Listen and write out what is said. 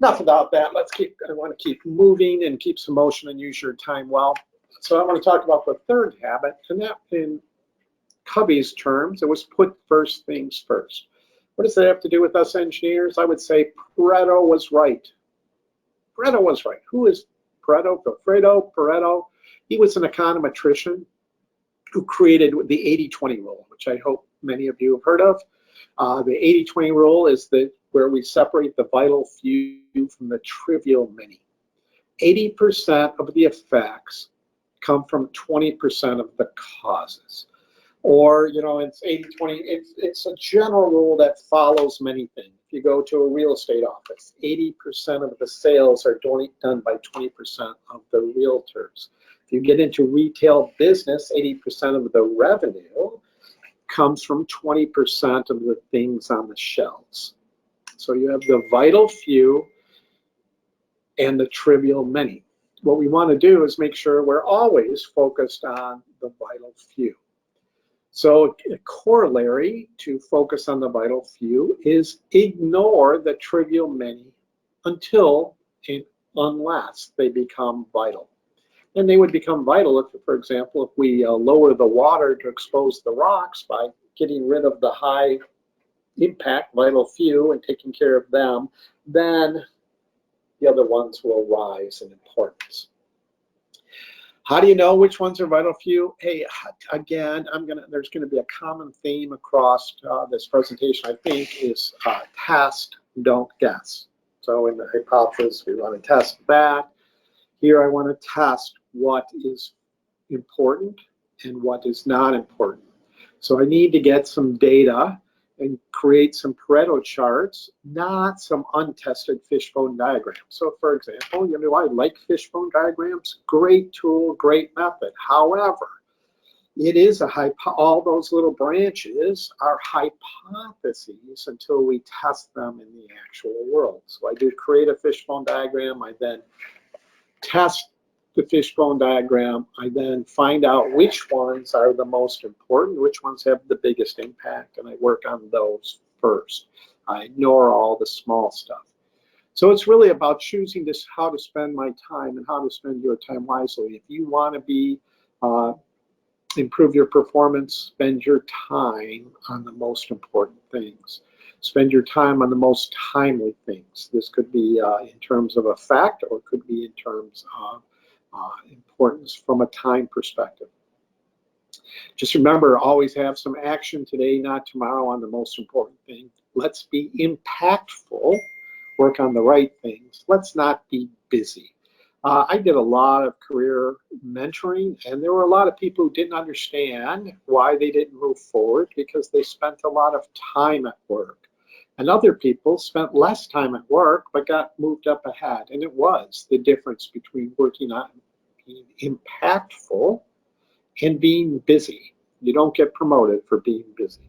enough about that. I want to keep moving and keep some motion and use your time well. So I want to talk about the third habit, and that in Covey's terms, it was put first things first. What does that have to do with us engineers? I would say Pareto was right. Pareto was right. Who is Pareto? Pareto. He was an econometrician who created the 80-20 rule, which I hope many of you have heard of. The 80-20 rule is where we separate the vital few from the trivial many. 80% of the effects come from 20% of the causes. Or, it's 80-20, it's a general rule that follows many things. If you go to a real estate office, 80% of the sales are done by 20% of the realtors. If you get into retail business, 80% of the revenue comes from 20% of the things on the shelves. So you have the vital few and the trivial many. What we want to do is make sure we're always focused on the vital few. So a corollary to focus on the vital few is ignore the trivial many unless they become vital. And they would become vital if, for example, if we lower the water to expose the rocks by getting rid of the high impact vital few and taking care of them, then the other ones will rise in importance. How do you know which ones are vital few? Hey, again, there's gonna be a common theme across this presentation, I think, is test, don't guess. So in the hypothesis, we want to test that. Here I want to test what is important and what is not important. So I need to get some data and create some Pareto charts, not some untested fishbone diagrams. So for example, I like fishbone diagrams, great tool, great method. However, it is all those little branches are hypotheses until we test them in the actual world. So I do create a fishbone diagram, I then test the fishbone diagram, I then find out which ones are the most important, which ones have the biggest impact, and I work on those first. I ignore all the small stuff. So it's really about choosing how to spend my time and how to spend your time wisely. If you want to improve your performance, spend your time on the most important things. Spend your time on the most timely things. This could be in terms of a fact, or it could be in terms of importance from a time perspective. Just remember, always have some action today, not tomorrow, on the most important thing. Let's be impactful, work on the right things. Let's not be busy. I did a lot of career mentoring, and there were a lot of people who didn't understand why they didn't move forward because they spent a lot of time at work. And other people spent less time at work but got moved up ahead. And it was the difference between working on being impactful and being busy. You don't get promoted for being busy.